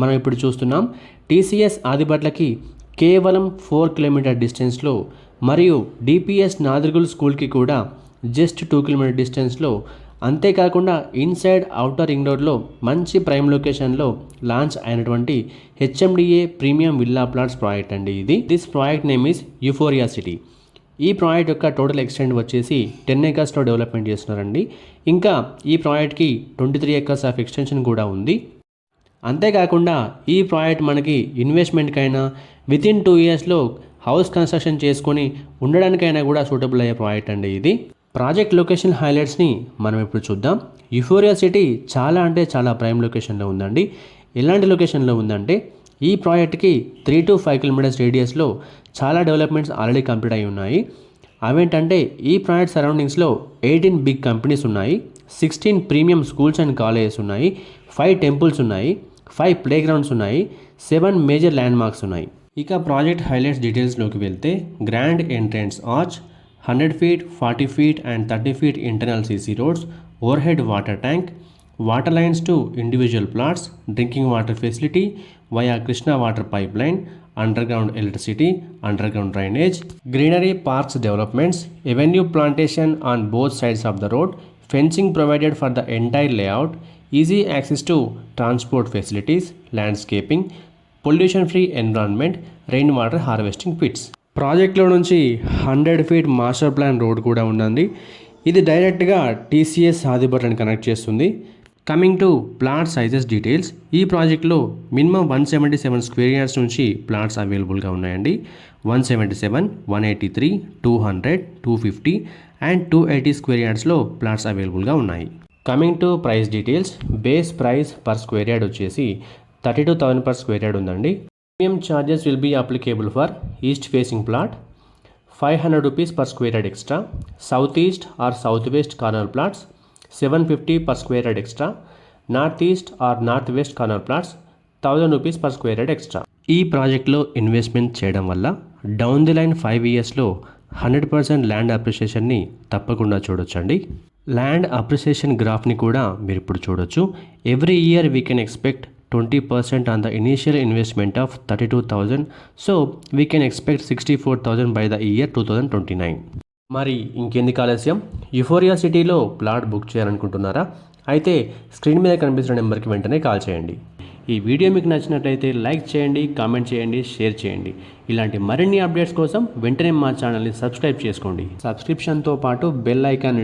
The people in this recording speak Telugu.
మనం ఇప్పుడు చూస్తున్నాం టీసీఎస్ ఆదిబట్లకి కేవలం 4 కిలోమీటర్ డిస్టెన్స్లో మరియు డిపిఎస్ నాదర్గుల్ స్కూల్కి కూడా జస్ట్ 2 కిలోమీటర్ డిస్టెన్స్లో, అంతేకాకుండా ఇన్సైడ్ అవుటర్ రింగ్ రోడ్లో మంచి ప్రైమ్ లొకేషన్లో లాంచ్ అయినటువంటి HMDA premium villa plots project అండి ఇది. This project name is euphoria city. ఈ ప్రాజెక్ట్ యొక్క టోటల్ ఎక్స్టెంట్ వచ్చేసి 10 ఏకర్స్లో డెవలప్మెంట్ చేస్తున్నారండి. ఇంకా ఈ ప్రాజెక్ట్కి 23 ఏకర్స్ ఆఫ్ ఎక్స్టెన్షన్ కూడా ఉంది. అంతేకాకుండా ఈ ప్రాజెక్ట్ మనకి ఇన్వెస్ట్మెంట్కైనా వితిన్ 2 ఇయర్స్లో హౌస్ కన్స్ట్రక్షన్ చేసుకొని ఉండడానికైనా కూడా సూటబుల్ అయ్యే ప్రాజెక్ట్ అండి ఇది. ప్రాజెక్ట్ లొకేషన్ హైలైట్స్ని మనం ఇప్పుడు చూద్దాం. యుఫోరియా సిటీ చాలా అంటే చాలా ప్రైమ్ లొకేషన్లో ఉందండి. ఎలాంటి లొకేషన్లో ఉందంటే ఈ ప్రాజెక్ట్కి 3 to 5 కిలోమీటర్స్ రేడియస్లో చాలా డెవలప్మెంట్స్ ఆల్రెడీ కంప్లీట్ అయి ఉన్నాయి. అవేంటంటే ఈ ప్రాజెక్ట్ సరౌండింగ్స్లో 18 బిగ్ కంపెనీస్ ఉన్నాయి, 16 ప్రీమియం స్కూల్స్ అండ్ కాలేజెస్ ఉన్నాయి, 5 టెంపుల్స్ ఉన్నాయి, 5 ప్లే గ్రౌండ్స్ ఉన్నాయి, 7 మేజర్ ల్యాండ్ మార్క్స్ ఉన్నాయి. ఇక ప్రాజెక్ట్ హైలైట్స్ డీటెయిల్స్లోకి వెళ్తే grand entrance arch, 100 feet, 40 feet and 30 feet internal CC roads, overhead water tank, water lines to individual plots, drinking water facility via Krishna water pipeline, underground electricity, underground drainage, greenery parks developments, avenue plantation on both sides of the road, fencing provided for the entire layout, easy access to transport facilities, landscaping, pollution free environment, rainwater harvesting pits. ప్రాజెక్ట్లో నుంచి 100 feet మాస్టర్ ప్లాన్ రోడ్ కూడా ఉందండి. ఇది డైరెక్ట్గా టీసీఎస్ ఆదిబట్లని కనెక్ట్ చేస్తుంది. Coming to plot sizes details, ఈ ప్రాజెక్ట్లో మినిమం 177 స్క్వేర్ యార్డ్స్ నుంచి ప్లాట్స్ అవైలబుల్గా ఉన్నాయండి. 177, 183, 200, 250 అండ్ 280 స్క్వేర్ యార్డ్స్లో ప్లాట్స్ అవైలబుల్గా ఉన్నాయి. Coming to price details, base price per square yard వచ్చేసి 32,000 per స్క్వేర్ యార్డ్ ఉందండి. Premium charges will be applicable for east facing plot, 500 rupees per square yard extra, southeast or southwest corner plots 750 per square yard extra, northeast or northwest corner plots 1000 rupees per square yard extra. ఈ ప్రాజెక్ట్లో ఇన్వెస్ట్మెంట్ చేయడం వల్ల డౌన్ ది లైన్ 5 ఇయర్స్లో 100% ల్యాండ్ అప్రిషియేషన్ని తప్పకుండా చూడొచ్చండి. ల్యాండ్ అప్రిషియేషన్ గ్రాఫ్ని కూడా మీరు ఇప్పుడు చూడొచ్చు. Every year we can expect 20% on the initial investment of 32,000. So we can expect 64,000 by the year 2029. మరి ఇంకెందుకు ఆలస్యం, యుఫోరియా సిటీలో ప్లాట్ బుక్ చేయాలనుకుంటున్నారా? అయితే స్క్రీన్ మీద కనిపిస్తున్న నెంబర్కి వెంటనే కాల్ చేయండి. ఈ వీడియో మీకు నచ్చినట్లయితే లైక్ చేయండి, కామెంట్ చేయండి, షేర్ చేయండి. ఇలాంటి మరిన్ని అప్డేట్స్ కోసం వెంటనే మా ఛానల్ని సబ్స్క్రైబ్ చేసుకోండి. సబ్స్క్రిప్షన్తో పాటు బెల్ ఐకాన్